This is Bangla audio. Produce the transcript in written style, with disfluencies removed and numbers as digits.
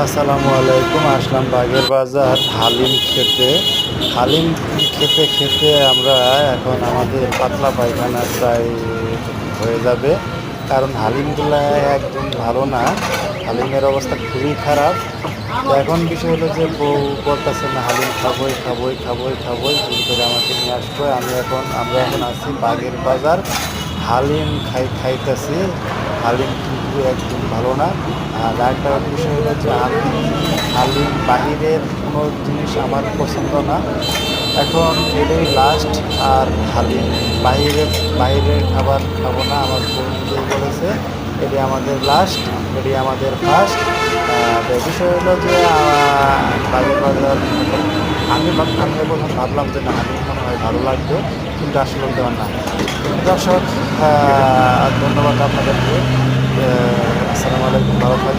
আসসালামু আলাইকুম। আসলাম বাগের বাজার হালিম খেতে। হালিম খেতে খেতে আমরা এখন আমাদের পাতলা পায়খানা প্রায় হয়ে যাবে, কারণ হালিমগুলা একদম ভালো না। হালিমের অবস্থা খুবই খারাপ। তো এখন বিষয় হলো যে বউ বলতেছে না হালিম খাবোই খাবোই খাবোই খাবোই, জোর করে আমাকে নিয়ে আসবো। আমরা এখন আছি বাগের বাজার, হালিম খাইতেছি। হালিম কিন্তু একদম ভালো না। আর আরেকটা বিষয় হলো যে আমি হালিম বাহিরের কোনো জিনিস আমার পছন্দ না। এখন এটাই লাস্ট। আর হালিম বাইরের খাবার খাবো না, আমার বউ নিজেই বলেছে এটি আমাদের লাস্ট, এটি আমাদের ফার্স্ট। বিষয় হলো যে বাগের বাজার এখন আমি প্রথম ভাবলাম যে না হালিম মনে হয় ভালো লাগবে, কিন্তু আসলে দেওয়ার না। দর্শক, ধন্যবাদ আপনাদেরকে। আসসালামু আলাইকুম, ভালো থাকবেন।